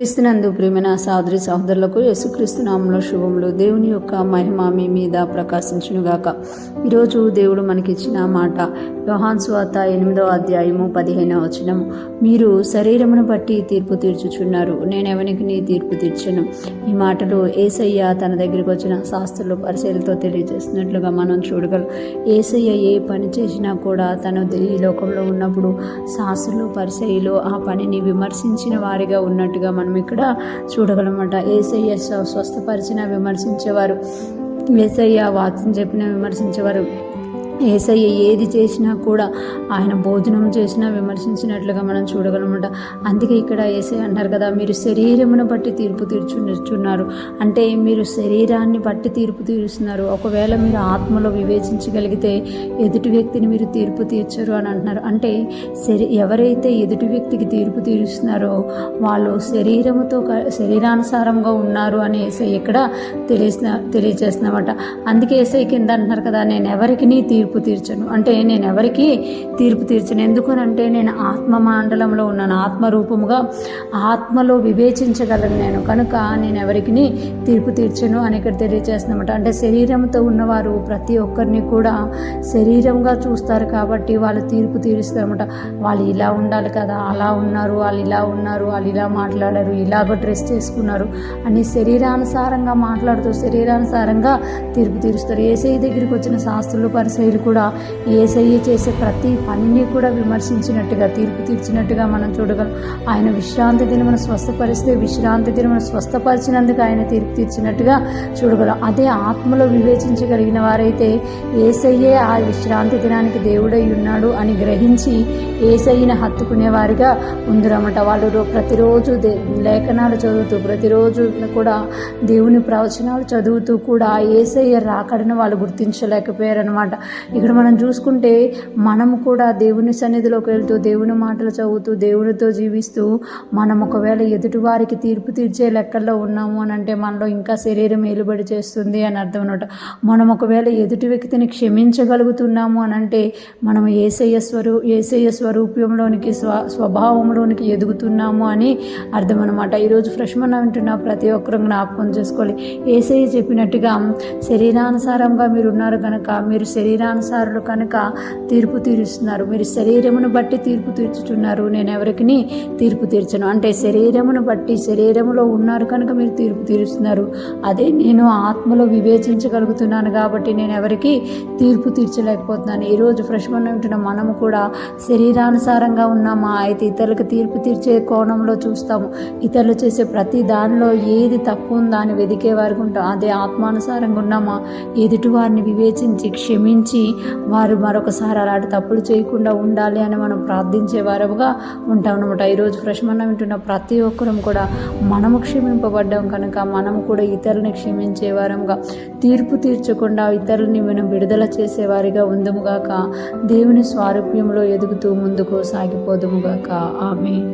క్రీస్తునందు ప్రియమైన సహోదరి సహోదరులకు యేసుక్రీస్తు నామములో శుభములు. దేవుని యొక్క మహిమ మీ మీద ప్రకాశించునుగాక. ఈరోజు దేవుడు మనకిచ్చిన మాట యోహాను సువార్త 8వ అధ్యాయము 15వ వచనం. మీరు శరీరమును బట్టి తీర్పు తీర్చుచున్నారు, నేను ఎవనికి తీర్పు తీర్చను. ఈ మాటలు యేసయ్య తన దగ్గరికి వచ్చిన శాస్త్రులు పరిశీలతో తెలియజేస్తున్నట్లుగా మనం చూడగలం. యేసయ్య ఏ పని చేసినా కూడా తను ఈ లోకంలో ఉన్నప్పుడు శాస్త్రులు పరిసయ్యులు ఆ పనిని విమర్శించిన వారిగా ఉన్నట్టుగా మనం ఇక్కడ చూడగలమాట. యేసయ్య స్వస్థపరిచిన విమర్శించేవారు, యేసయ్య వాక్యం చెప్పిన విమర్శించేవారు, యేసయ్య ఏది చేసినా కూడా ఆయన భోజనం చేసినా విమర్శించినట్లుగా మనం చూడగలమాట. అందుకే ఇక్కడ యేసయ్య అంటారు కదా, మీరు శరీరమును బట్టి తీర్పు తీర్చున్నారు. అంటే మీరు శరీరాన్ని బట్టి తీర్పు తీరుస్తున్నారు. ఒకవేళ మీరు ఆత్మలో వివేచించగలిగితే ఎదుటి వ్యక్తిని మీరు తీర్పు తీర్చరు అని అంటున్నారు. అంటే ఎవరైతే ఎదుటి వ్యక్తికి తీర్పు తీరుస్తున్నారో వాళ్ళు శరీరానుసారంగా ఉన్నారు అని యేసయ్య ఇక్కడ తెలియజేస్తున్నామట. అందుకే యేసయ్య కింద అంటున్నారు కదా, నేను ఎవరికి తీర్పు తీర్చను. అంటే నేను ఎవరికి తీర్పు తీర్చను. ఎందుకనంటే నేను ఆత్మ మండలంలో ఉన్నాను, ఆత్మరూపముగా ఆత్మలో వివేచించగలను నేను, కనుక నేను ఎవరికి తీర్పు తీర్చను అని ఇక్కడ తెలియజేస్తున్నమాట. అంటే శరీరంతో ఉన్నవారు ప్రతి ఒక్కరిని కూడా శరీరంగా చూస్తారు కాబట్టి వాళ్ళు తీర్పు తీరుస్తారన్నమాట. వాళ్ళు ఇలా ఉండాలి కదా, అలా ఉన్నారు, వాళ్ళు ఇలా ఉన్నారు, వాళ్ళు ఇలా మాట్లాడారు, ఇలాగ డ్రెస్ చేసుకున్నారు అని శరీరానుసారంగా మాట్లాడుతూ శరీరానుసారంగా తీర్పు తీరుస్తారు. యేసయ్య దగ్గరికి వచ్చిన శాస్త్రులు పరిసయ్యులు కూడా యేసయ్య చేసే ప్రతి పనిని కూడా విమర్శించినట్టుగా తీర్పు తీర్చినట్టుగా మనం చూడగలం. ఆయన విశ్రాంతి దినమును స్వస్థపరిస్తే విశ్రాంతి దినమును స్వస్థపరిచినందుకు ఆయన తీర్పు తీర్చినట్టుగా చూడగలం. అదే ఆత్మలో వివేచించగలిగిన వారైతే యేసయ్యే ఆ విశ్రాంతి దినానికి దేవుడై ఉన్నాడు అని గ్రహించి యేసయ్యని హత్తుకునే వారిగా ఉందిరన్నమాట. వాళ్ళు ప్రతిరోజు లేఖనాలు చదువుతూ ప్రతిరోజు కూడా దేవుని ప్రవచనాలు చదువుతూ కూడా యేసయ్య రాకడను వాళ్ళు గుర్తించలేకపోయారనమాట. ఇక్కడ మనం చూసుకుంటే మనము కూడా దేవుని సన్నిధిలోకి వెళ్తూ దేవుని మాటలు చదువుతూ దేవునితో జీవిస్తూ మనం ఒకవేళ ఎదుటి వారికి తీర్పు తీర్చే లెక్కల్లో ఉన్నాము అని అంటే మనలో ఇంకా శరీరం ఏలుబడి చేస్తుంది అని అర్థం అనమాట. మనం ఒకవేళ ఎదుటి వ్యక్తిని క్షమించగలుగుతున్నాము అని అంటే మనం యేసయ్య స్వరూప్యంలోనికి స్వభావంలోనికి ఎదుగుతున్నాము అని అర్థం అనమాట. ఈరోజు ఫ్రెష్మన్ వింటున్న ప్రతి ఒక్కరూ జ్ఞాపకం చేసుకోవాలి. యేసయ్య చెప్పినట్టుగా శరీరానుసారంగా మీరు ఉన్నారు కనుక మీరు శరీరానుసారులు కనుక తీర్పు తీరుస్తున్నారు. మీరు శరీరమును బట్టి తీర్పు తీర్చుచున్నారు, నేను ఎవరికి తీర్పు తీర్చను. అంటే శరీరమును బట్టి శరీరములో ఉన్నారు కనుక మీరు తీర్పు తీరుస్తున్నారు. అదే నేను ఆత్మలో వివేచించగలుగుతున్నాను కాబట్టి నేను ఎవరికి తీర్పు తీర్చలేకపోతున్నాను. ఈరోజు ఫ్రెష్మన్ ఉంటున్న మనము కూడా శరీరానుసారంగా ఉన్నామా అయితే ఇతరులకు తీర్పు తీర్చే కోణంలో చూస్తాము. ఇతరులు చేసే ప్రతి దానిలో ఏది తప్పు ఉందా అని వెదికే వారికి ఉంటాం. అదే ఆత్మానుసారంగా ఉన్నామా ఎదుటి వారిని వివేచించి క్షమించి వారు మరొకసారి అలాంటి తప్పులు చేయకుండా ఉండాలి అని మనం ప్రార్థించే వారముగా ఉంటాం అనమాట. ఈరోజు ఫ్రెష్మన్ వింటున్న ప్రతి ఒక్కరం కూడా మనము క్షమింపబడ్డాం కనుక మనము కూడా ఇతరులని క్షమించే వారముగా తీర్పు తీర్చకుండా ఇతరులని మనం విడుదల చేసేవారిగా ఉందముగాక. దేవుని స్వారూప్యంలో ఎదుగుతూ ముందుకు సాగిపోదుముగాక. ఆమేన్.